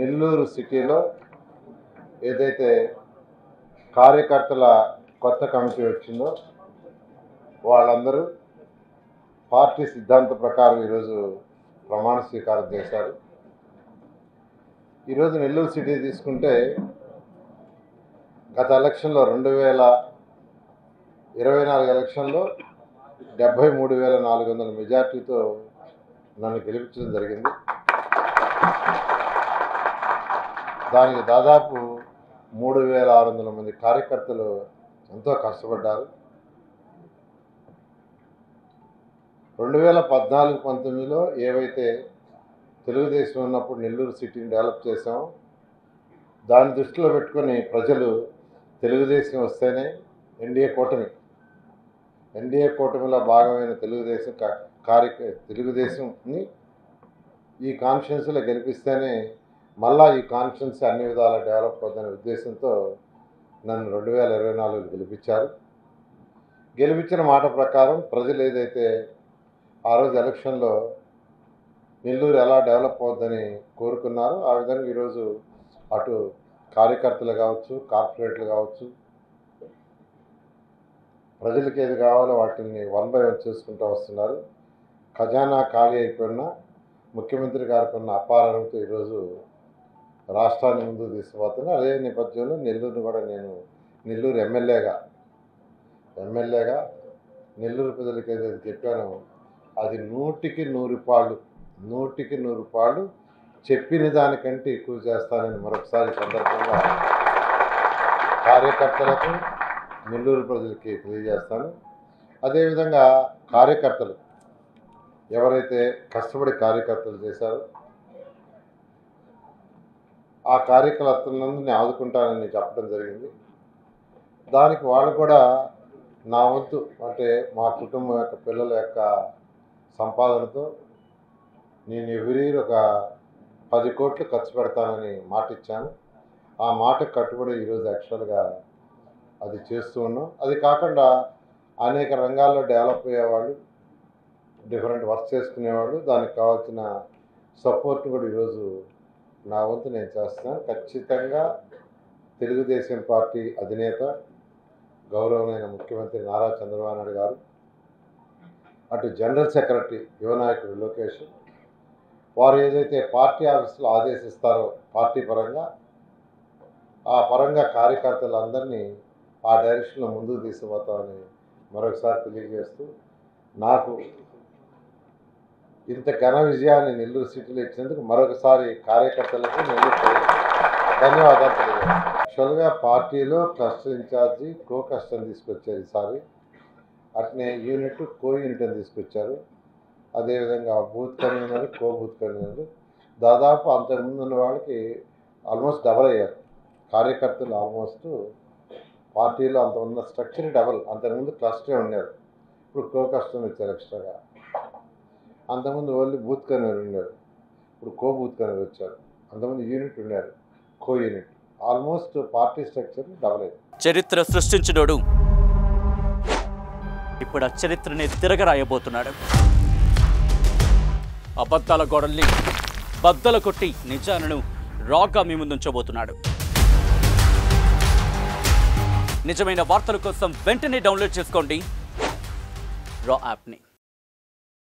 నెల్లూరు సిటీలో ఏదైతే కార్యకర్తల కొత్త కమిటీ వచ్చిందో వాళ్ళందరూ పార్టీ సిద్ధాంత ప్రకారం ఈరోజు ప్రమాణ స్వీకారం చేశారు. ఈరోజు నెల్లూరు సిటీ తీసుకుంటే గత ఎలక్షన్లో 2024 ఎలక్షన్లో 73,400 మెజార్టీతో నన్ను గెలిపించడం జరిగింది. దానికి దాదాపు 3,600 మంది కార్యకర్తలు ఎంతో కష్టపడ్డారు. 2014-19లో ఏవైతే తెలుగుదేశం ఉన్నప్పుడు నెల్లూరు సిటీని డెవలప్ చేసామో దాన్ని దృష్టిలో పెట్టుకొని ప్రజలు తెలుగుదేశం వస్తేనే ఎన్డీఏ కూటమిలో భాగమైన తెలుగుదేశంని ఈ కాన్స్టిట్యున్సీలో గెలిపిస్తేనే మళ్ళా ఈ కాన్స్టిట్యున్సీ అన్ని విధాలా డెవలప్ అవుతుందనే ఉద్దేశంతో నన్ను 2024లో గెలిపించారు. గెలిపించిన మాట ప్రకారం ప్రజలు ఏదైతే ఆ రోజు ఎలక్షన్లో నెల్లూరు ఎలా డెవలప్ అవుతుందని కోరుకున్నారో ఆ విధంగా ఈరోజు అటు కార్యకర్తలు కావచ్చు, కార్పొరేట్లు కావచ్చు, ప్రజలకు ఏది కావాలో వాటిని 1 by 1 చేసుకుంటూ వస్తున్నారు. ఖజానా ఖాళీ అయిపోయినా ముఖ్యమంత్రి గారికి ఉన్న అపారణతో ఈరోజు రాష్ట్రాన్ని ముందుకు తీసుకుపోతున్నా. అదే నేపథ్యంలో నెల్లూరుని కూడా నేను నెల్లూరు ఎమ్మెల్యేగా నెల్లూరు ప్రజలకు ఏదైతే చెప్పానో అది 100కి 100 పాళ్ళు చెప్పిన దానికంటే ఎక్కువ చేస్తానని మరొకసారి సందర్భంగా కార్యకర్తలకు నెల్లూరు ప్రజలకి తెలియజేస్తాను. అదేవిధంగా కార్యకర్తలు ఎవరైతే కష్టపడి కార్యకర్తలు చేశారో ఆ కార్యకర్తలందరినీ ఆదుకుంటానని చెప్పడం జరిగింది. దానికి వాళ్ళు కూడా నా వంతు అంటే మా కుటుంబం యొక్క పిల్లల యొక్క సంపాదనతో నేను ఎవ్రీ ఇయర్ ఒక 10 కోట్లు ఖర్చు పెడతానని మాట ఇచ్చాను. ఆ మాటకు కట్టుబడి ఈరోజు యాక్చువల్గా అది చేస్తూ ఉన్నాం. అది కాకుండా అనేక రంగాల్లో డెవలప్ అయ్యేవాళ్ళు, డిఫరెంట్ వర్క్ చేసుకునేవాళ్ళు, దానికి కావాల్సిన సపోర్ట్ కూడా ఈరోజు నా వంతు నేను చేస్తున్నాను. ఖచ్చితంగా తెలుగుదేశం పార్టీ అధినేత గౌరవమైన ముఖ్యమంత్రి నారా చంద్రబాబు నాయుడు గారు, అటు జనరల్ సెక్రటరీ యువ నాయకుడు లోకేష్ వారు ఏదైతే పార్టీ ఆఫీసులో ఆదేశిస్తారో పార్టీ పరంగా ఆ పరంగా కార్యకర్తలందరినీ ఆ డైరెక్షన్లో ముందుకు తీసుకుపోతామని మరొకసారి తెలియజేస్తూ నాకు ఇంత ఘన విజయాన్ని నెల్లూరు సిటీలో ఇచ్చినందుకు మరొకసారి కార్యకర్తలకు నెల్లూరు ధన్యవాదాలు తెలియజేస్తాను. యాక్చువల్గా పార్టీలో క్లస్టర్ ఇన్ఛార్జి కో క్లస్టర్ని తీసుకొచ్చారు ఈసారి. అట్నే యూనిట్ కో యూనిట్ అని తీసుకొచ్చారు. అదేవిధంగా బూత్ కన్వీనర్, కో బూత్ కన్వీనర్ దాదాపు అంతకుముందు ఉన్న వాళ్ళకి ఆల్మోస్ట్ డబల్ అయ్యారు కార్యకర్తలు. ఆల్మోస్ట్ పార్టీలో అంత ఉన్న స్ట్రక్చర్ డబల్. అంతకుముందు క్లస్టరే ఉన్నారు, ఇప్పుడు కో క్లస్టర్ వచ్చారు ఎక్స్ట్రాగా. అంతకుముందు ఓన్లీ బూత్ కన్వీనర్ ఉన్నారు, ఇప్పుడు కో బూత్ కన్వీనర్ వచ్చారు. అంతకుముందు యూనిట్ ఉన్నారు, కో unit. Almost party structure double అయింది. చరిత్ర సృష్టించినోడు ఇప్పుడు ఆ చరిత్రని తిరగరాయబోతున్నాడు. అబద్ధాల గోడల్ని బద్దలు కొట్టి నిజాలను రాగా మీ ముందుంచబోతున్నాడు. నిజమైన వార్తల కోసం వెంటనే డౌన్లోడ్ చేసుకోండి రా యాప్ని.